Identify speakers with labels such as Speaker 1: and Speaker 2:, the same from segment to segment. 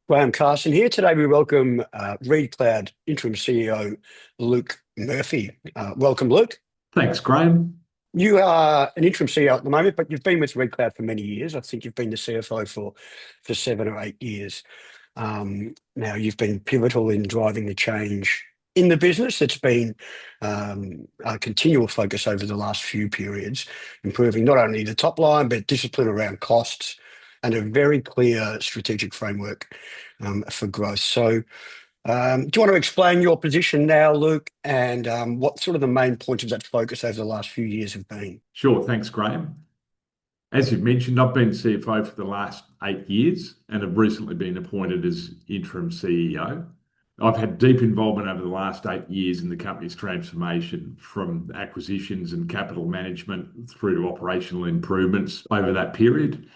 Speaker 1: Graeme, Carson here. Today we welcome ReadCloud Interim CEO Luke Murphy. Welcome, Luke.
Speaker 2: Thanks, Graeme.
Speaker 1: You are an interim CEO at the moment, but you've been with ReadCloud for many years. I think you've been the CFO for 7 or 8 years. Now you've been pivotal in driving the change in the business. It's been a continual focus over the last few periods, improving not only the top line, but discipline around costs and a very clear strategic framework for growth. So do you want to explain your position now, Luke, and what sort of the main points of that focus over the last few years have been?
Speaker 2: Sure, thanks, Graeme. As you've mentioned, I've been CFO for the last 8 years and have recently been appointed as interim CEO. I've had deep involvement over the last 8 years in the company's transformation, from acquisitions and capital management through to operational improvements over that period.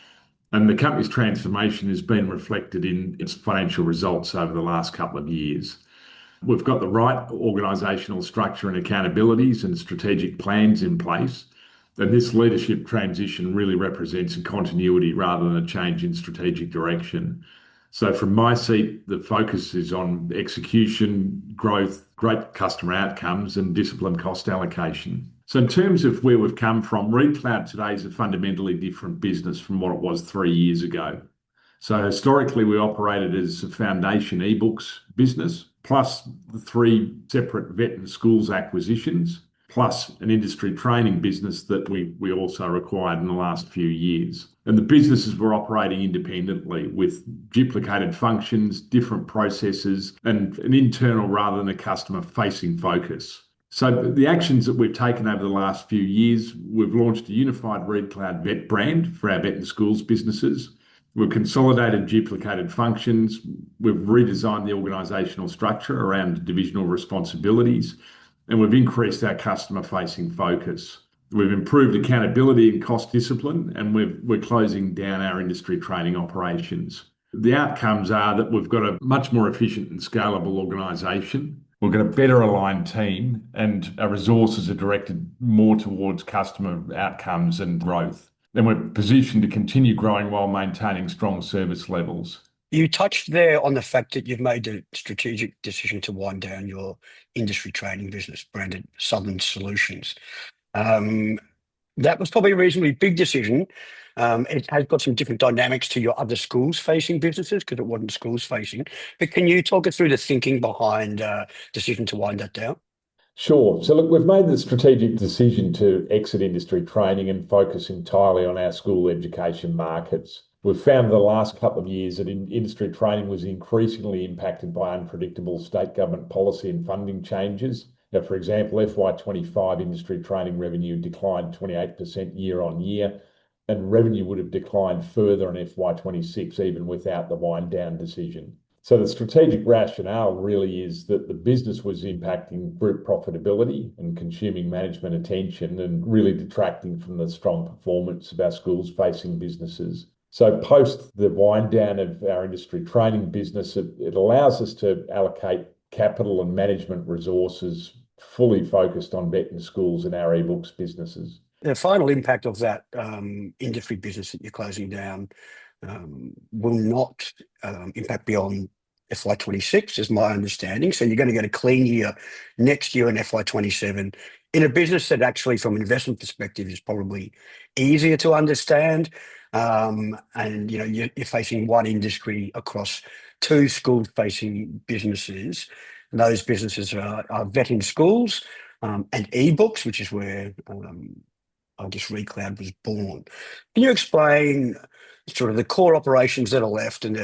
Speaker 2: And the company's transformation has been reflected in its financial results over the last couple of years. We've got the right organisational structure and accountabilities and strategic plans in place. And this leadership transition really represents a continuity rather than a change in strategic direction. So from my seat, the focus is on execution, growth, great customer outcomes, and disciplined cost allocation. So in terms of where we've come from, ReadCloud today is a fundamentally different business from what it was 3 years ago. So historically, we operated as a foundation ebooks business, plus the 3 separate vet and schools acquisitions, plus an industry training business that we also acquired in the last few years. And the businesses were operating independently with duplicated functions, different processes, and an internal rather than a customer-facing focus. So the actions that we've taken over the last few years, we've launched a unified ReadCloud Vet brand for our vet and schools businesses. We've consolidated duplicated functions. We've redesigned the organisational structure around divisional responsibilities, and we've increased our customer-facing focus. We've improved accountability and cost discipline, and we're closing down our industry training operations. The outcomes are that we've got a much more efficient and scalable organisation. We've got a better aligned team, and our resources are directed more towards customer outcomes and growth. And we're positioned to continue growing while maintaining strong service levels.
Speaker 1: You touched there on the fact that you've made a strategic decision to wind down your industry training business, branded Southern Solutions. That was probably a reasonably big decision. It has got some different dynamics to your other schools-facing businesses because it wasn't schools-facing. But can you talk us through the thinking behind decision to wind that down?
Speaker 3: Sure. So look, we've made the strategic decision to exit industry training and focus entirely on our school education markets. We've found the last couple of years that industry training was increasingly impacted by unpredictable state government policy and funding changes. Now, for example, FY25 industry training revenue declined 28% year on year, and revenue would have declined further in FY26 even without the wind down decision. So the strategic rationale really is that the business was impacting group profitability and consuming management attention and really detracting from the strong performance of our schools-facing businesses. So post the wind down of our industry training business, it allows us to allocate capital and management resources fully focused on vet and schools and our ebooks businesses.
Speaker 1: The final impact of that industry business that you're closing down will not impact beyond FY26, is my understanding. So you're going to get a clean year next year in FY27 in a business that actually, from an investment perspective, is probably easier to understand. And you're facing one industry across 2 school-facing businesses. And those businesses are vet in schools and ebooks, which is where I guess ReadCloud was born. Can you explain sort of the core operations that are left and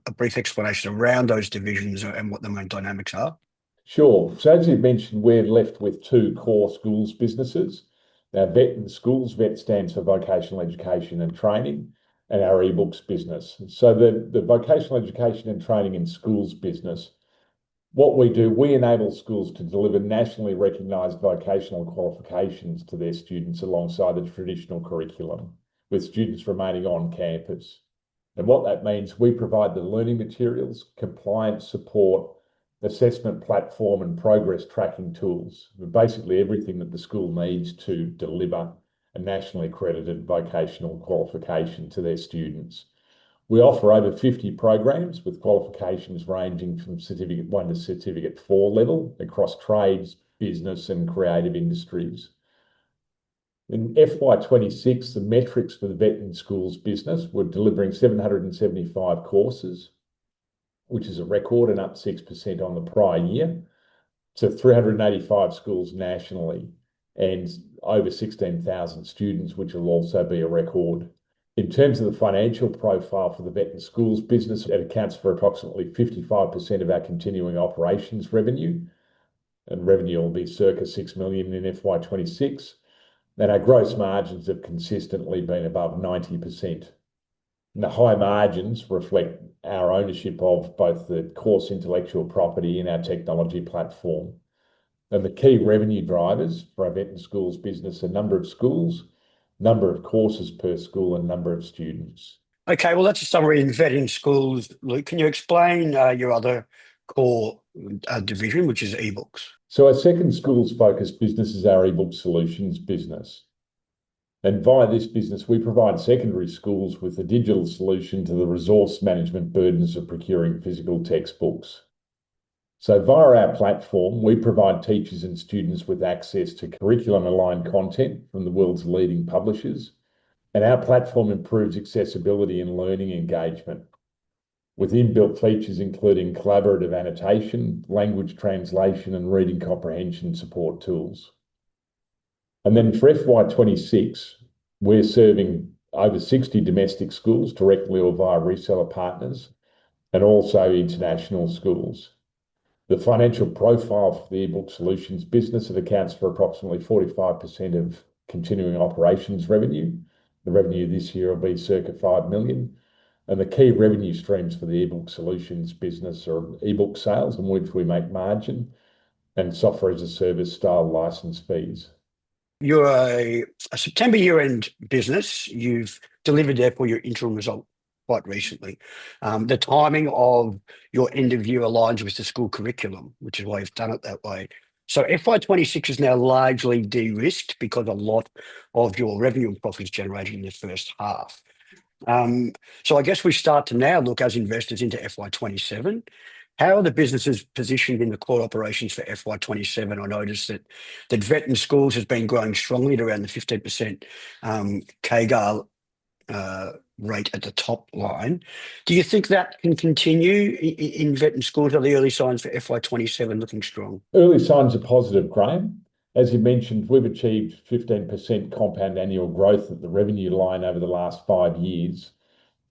Speaker 1: a brief explanation around those divisions and what the main dynamics are?
Speaker 3: Sure. So as you mentioned, we're left with 2 core schools businesses. Our vet and schools, vet stands for vocational education and training, and our ebooks business. So the vocational education and training in schools business, what we do, we enable schools to deliver nationally recognised vocational qualifications to their students alongside the traditional curriculum, with students remaining on campus. And what that means, we provide the learning materials, compliance support, assessment platform and progress tracking tools, basically everything that the school needs to deliver a nationally accredited vocational qualification to their students. We offer over 50 programs with qualifications ranging from Certificate 1 to Certificate 4 level across trades, business and creative industries. In FY26, the metrics for the vet and schools business were delivering 775 courses, which is a record and up 6% on the prior year, to 385 schools nationally and over 16,000 students, which will also be a record. In terms of the financial profile for the vet and schools business, it accounts for approximately 55% of our continuing operations revenue, and revenue will be circa 6 million in FY26. And our gross margins have consistently been above 90%. And the high margins reflect our ownership of both the course intellectual property and our technology platform. And the key revenue drivers for our vet and schools business are number of schools, number of courses per school, and number of students.
Speaker 1: Okay, well, that's a summary in vet and schools. Luke, can you explain your other core division, which is ebooks?
Speaker 3: So our second schools-focused business is our ebook solutions business. And via this business, we provide secondary schools with a digital solution to the resource management burdens of procuring physical textbooks. So via our platform, we provide teachers and students with access to curriculum-aligned content from the world's leading publishers, and our platform improves accessibility and learning engagement with inbuilt features including collaborative annotation, language translation, and reading comprehension support tools. And then for FY26, we're serving over 60 domestic schools directly or via reseller partners, and also international schools. The financial profile for the ebook solutions business, it accounts for approximately 45% of continuing operations revenue. The revenue this year will be circa 5 million. And the key revenue streams for the ebook solutions business are ebook sales, in which we make margin, and software as a service style license fees.
Speaker 1: You're a September year-end business. You've delivered therefore your interim result quite recently. The timing of your end of year aligns with the school curriculum, which is why you've done it that way. So FY26 is now largely de-risked because a lot of your revenue and profits generated in the first half. So I guess we start to now look as investors into FY27. How are the businesses positioned in the core operations for FY27? I noticed that vet and schools has been growing strongly at around the 15% CAGR rate at the top line. Do you think that can continue in vet and schools? Are the early signs for FY27 looking strong?
Speaker 3: Early signs are positive, Graeme. As you mentioned, we've achieved 15% compound annual growth at the revenue line over the last 5 years.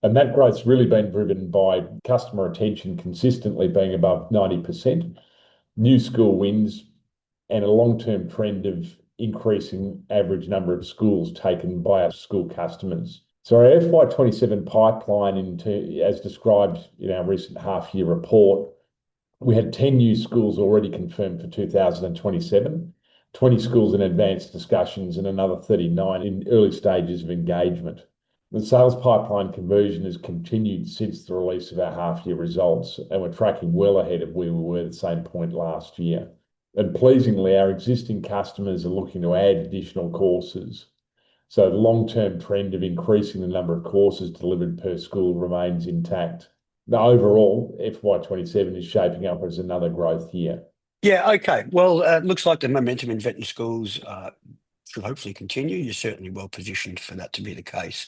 Speaker 3: And that growth's really been driven by customer retention consistently being above 90%, new school wins, and a long-term trend of increasing average number of schools taken by our school customers. So our FY27 pipeline, as described in our recent half-year report, we had 10 new schools already confirmed for 2027, 20 schools in advanced discussions, and another 39 in early stages of engagement. The sales pipeline conversion has continued since the release of our half-year results, and we're tracking well ahead of where we were at the same point last year. And pleasingly, our existing customers are looking to add additional courses. So the long-term trend of increasing the number of courses delivered per school remains intact. Now, overall, FY27 is shaping up as another growth year.
Speaker 1: Yeah, okay. Well, it looks like the momentum in vet and schools should hopefully continue. You're certainly well positioned for that to be the case.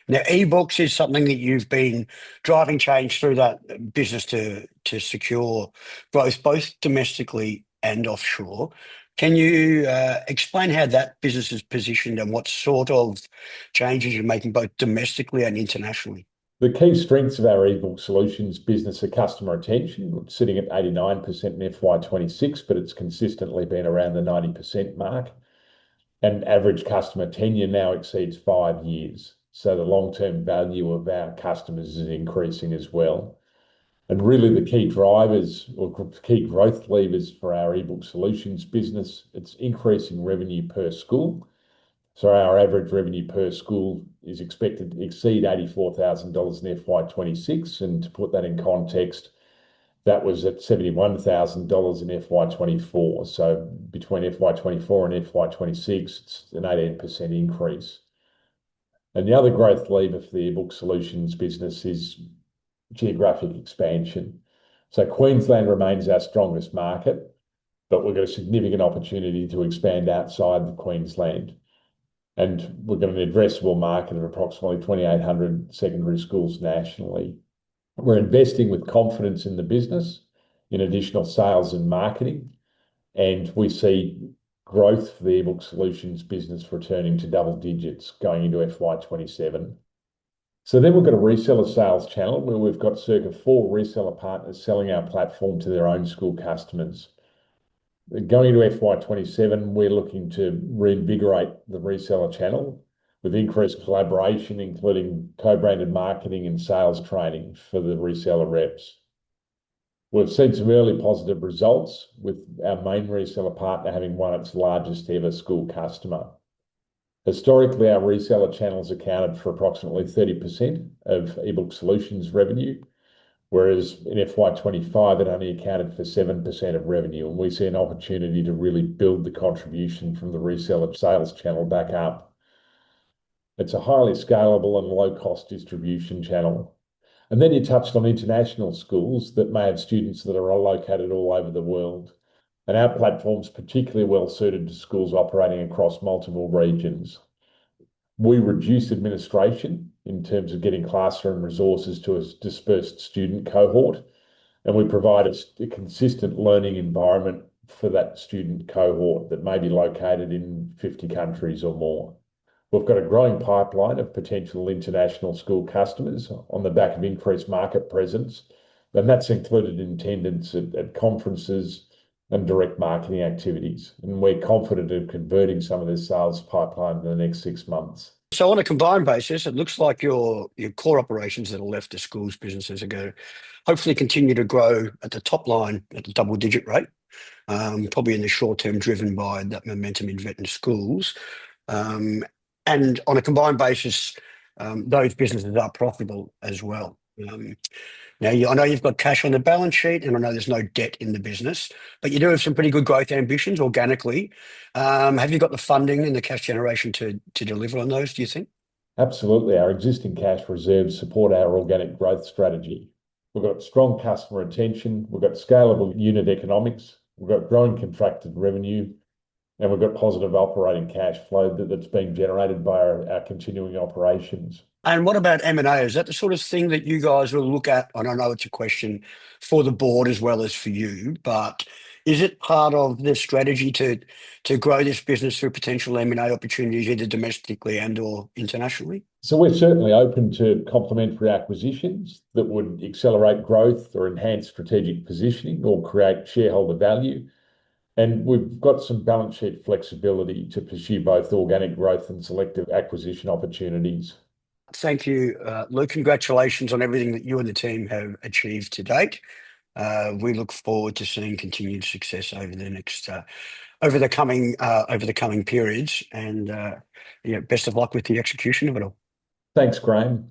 Speaker 1: Now, ebooks is something that you've been driving change through that business to secure growth, both domestically and offshore. Can you explain how that business is positioned and what sort of changes you're making both domestically and internationally?
Speaker 3: The key strengths of our ebook solutions business are customer retention, sitting at 89% in FY26, but it's consistently been around the 90% mark. And average customer tenure now exceeds 5 years. So the long-term value of our customers is increasing as well. And really the key drivers or key growth levers for our ebook solutions business, it's increasing revenue per school. So our average revenue per school is expected to exceed $84,000 in FY26. And to put that in context, that was at $71,000 in FY24. So between FY24 and FY26, it's an 18% increase. And the other growth lever for the ebook solutions business is geographic expansion. So Queensland remains our strongest market, but we've got a significant opportunity to expand outside the Queensland. And we've got an addressable market of approximately 2,800 secondary schools nationally. We're investing with confidence in the business, in additional sales and marketing, and we see growth for the ebook solutions business returning to double digits going into FY27. So then we've got a reseller sales channel where we've got circa 4 reseller partners selling our platform to their own school customers. Going into FY27, we're looking to reinvigorate the reseller channel with increased collaboration, including co-branded marketing and sales training for the reseller reps. We've seen some early positive results with our main reseller partner having won its largest ever school customer. Historically, our reseller channels accounted for approximately 30% of ebook solutions revenue, whereas in FY25 it only accounted for 7% of revenue, and we see an opportunity to really build the contribution from the reseller sales channel back up. It's a highly scalable and low-cost distribution channel. And then you touched on international schools that may have students that are located all over the world. And our platform's particularly well suited to schools operating across multiple regions. We reduce administration in terms of getting classroom resources to a dispersed student cohort, and we provide a consistent learning environment for that student cohort that may be located in 50 countries or more. We've got a growing pipeline of potential international school customers on the back of increased market presence, and that's included in attendance at conferences and direct marketing activities. And we're confident of converting some of this sales pipeline in the next 6 months.
Speaker 1: So on a combined basis, it looks like your core operations that are left to schools businesses are going to hopefully continue to grow at the top line at a double-digit rate, probably in the short term driven by that momentum in vet and schools. And on a combined basis, those businesses are profitable as well. Now, I know you've got cash on the balance sheet, and I know there's no debt in the business, but you do have some pretty good growth ambitions organically. Have you got the funding and the cash generation to deliver on those, do you think?
Speaker 3: Absolutely. Our existing cash reserves support our organic growth strategy. We've got strong customer retention, we've got scalable unit economics, we've got growing contracted revenue, and we've got positive operating cash flow that's being generated by our continuing operations.
Speaker 1: And what about M&A? Is that the sort of thing that you guys will look at? And I know it's a question for the board as well as for you, but is it part of the strategy to grow this business through potential M&A opportunities, either domestically and or internationally?
Speaker 3: So we're certainly open to complementary acquisitions that would accelerate growth or enhance strategic positioning or create shareholder value. And we've got some balance sheet flexibility to pursue both organic growth and selective acquisition opportunities.
Speaker 1: Thank you, Luke. Congratulations on everything that you and the team have achieved to date. We look forward to seeing continued success over the coming periods, and best of luck with the execution of it all.
Speaker 3: Thanks, Graeme.